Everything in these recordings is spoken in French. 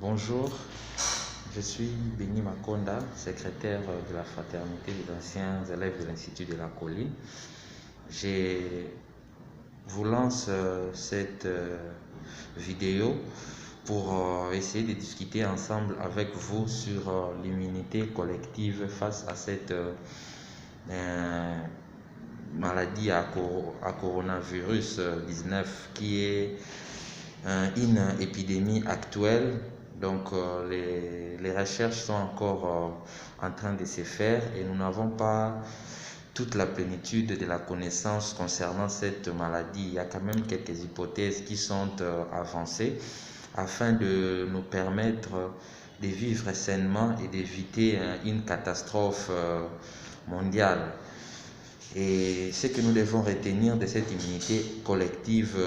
Bonjour, je suis Béni Makonda, secrétaire de la fraternité des anciens élèves de l'Institut de la Colline. Je vous lance cette vidéo pour essayer de discuter ensemble avec vous sur l'immunité collective face à cette maladie à coronavirus 19 qui est une épidémie actuelle. Donc les recherches sont encore en train de se faire et nous n'avons pas toute la plénitude de la connaissance concernant cette maladie. Il y a quand même quelques hypothèses qui sont avancées afin de nous permettre de vivre sainement et d'éviter une catastrophe mondiale. Et ce que nous devons retenir de cette immunité collective,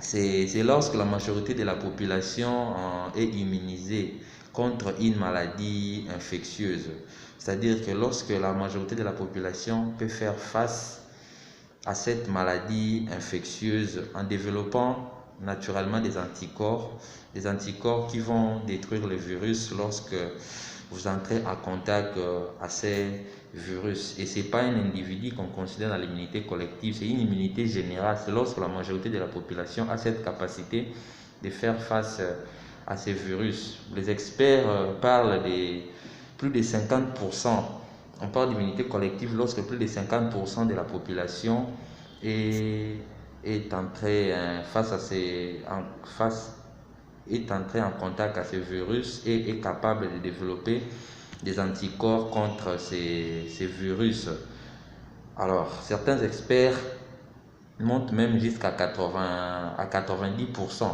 c'est lorsque la majorité de la population est immunisée contre une maladie infectieuse. C'est-à-dire que lorsque la majorité de la population peut faire face à cette maladie infectieuse en développant naturellement des anticorps qui vont détruire le virus lorsque vous entrez en contact à ces virus. Et ce n'est pas un individu qu'on considère dans l'immunité collective, c'est une immunité générale. C'est lorsque la majorité de la population a cette capacité de faire face à ces virus. Les experts parlent de plus de 50%. On parle d'immunité collective lorsque plus de 50% de la population est entrée en contact à ces virus et est capable de développer des anticorps contre ces virus. Alors, certains experts montent même jusqu'à 90%.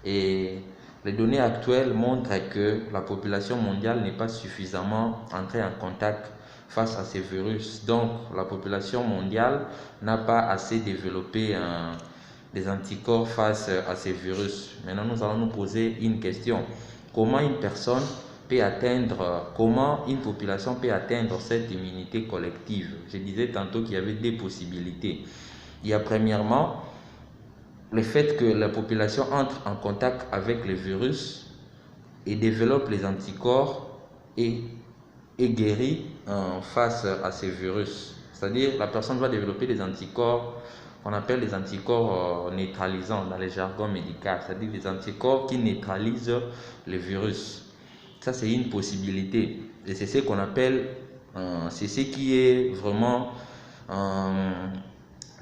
Et les données actuelles montrent que la population mondiale n'est pas suffisamment entrée en contact face à ces virus. Donc, la population mondiale n'a pas assez développé des anticorps face à ces virus. Maintenant, nous allons nous poser une question. Comment une population peut atteindre cette immunité collective? Je disais tantôt qu'il y avait deux possibilités. Il y a premièrement le fait que la population entre en contact avec le virus et développe les anticorps et guérit face à ces virus. C'est-à-dire la personne va développer des anticorps qu'on appelle les anticorps neutralisants dans le jargon médical, c'est-à-dire des anticorps qui neutralisent le virus. Ça, c'est une possibilité. Et c'est ce qu'on appelle, c'est ce qui est vraiment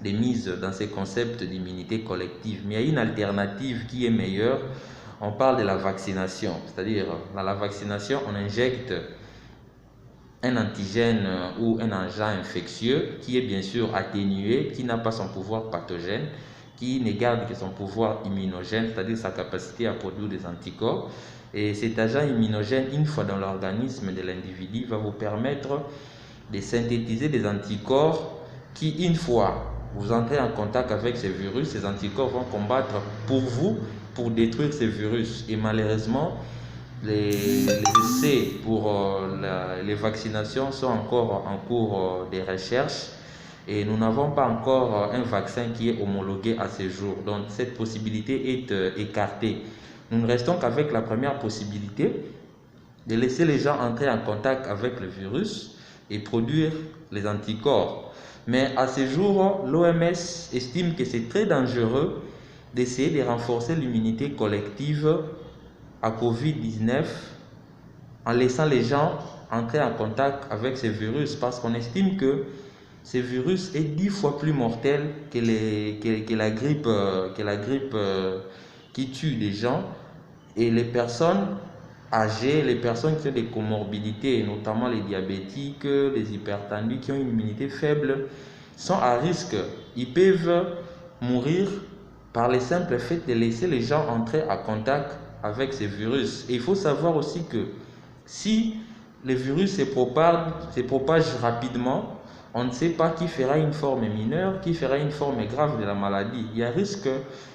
des mises dans ces concepts d'immunité collective. Mais il y a une alternative qui est meilleure. On parle de la vaccination. C'est-à-dire, dans la vaccination, on injecte un antigène ou un agent infectieux qui est bien sûr atténué, qui n'a pas son pouvoir pathogène, qui ne garde que son pouvoir immunogène, c'est-à-dire sa capacité à produire des anticorps. Et cet agent immunogène, une fois dans l'organisme de l'individu, va vous permettre de synthétiser des anticorps qui, une fois vous entrez en contact avec ces virus, ces anticorps vont combattre pour vous, pour détruire ces virus. Et malheureusement, les essais pour les vaccinations sont encore en cours de recherche et nous n'avons pas encore un vaccin qui est homologué à ce jour. Donc cette possibilité est écartée. Nous ne restons qu'avec la première possibilité de laisser les gens entrer en contact avec le virus et produire les anticorps. Mais à ce jour, l'OMS estime que c'est très dangereux d'essayer de renforcer l'immunité collective à Covid-19 en laissant les gens entrer en contact avec ces virus parce qu'on estime que ce virus est 10 fois plus mortel que la grippe qui tue des gens. Et les personnes âgées, les personnes qui ont des comorbidités, notamment les diabétiques, les hypertendus qui ont une immunité faible, sont à risque. Ils peuvent mourir par le simple fait de laisser les gens entrer en contact avec ces virus. Et il faut savoir aussi que si le virus se propage rapidement, on ne sait pas qui fera une forme mineure, qui fera une forme grave de la maladie. Il y a risque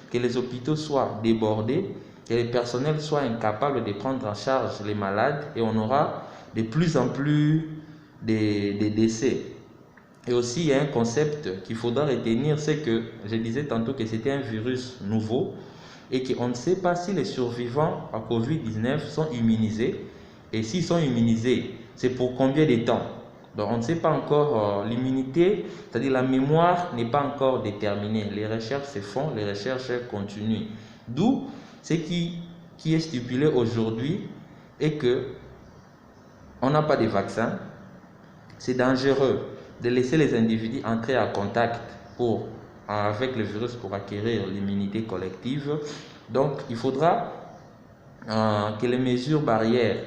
que les hôpitaux soient débordés, que les personnels soient incapables de prendre en charge les malades et on aura de plus en plus de décès. Et aussi, il y a un concept qu'il faudra retenir, c'est que je disais tantôt que c'était un virus nouveau et qu'on ne sait pas si les survivants à Covid-19 sont immunisés. Et s'ils sont immunisés, c'est pour combien de temps? Donc on ne sait pas encore l'immunité, c'est-à-dire la mémoire n'est pas encore déterminée. Les recherches se font, les recherches continuent. D'où ce qui est stipulé aujourd'hui est que on n'a pas de vaccin. C'est dangereux de laisser les individus entrer en contact avec le virus pour acquérir l'immunité collective. Donc il faudra que les mesures barrières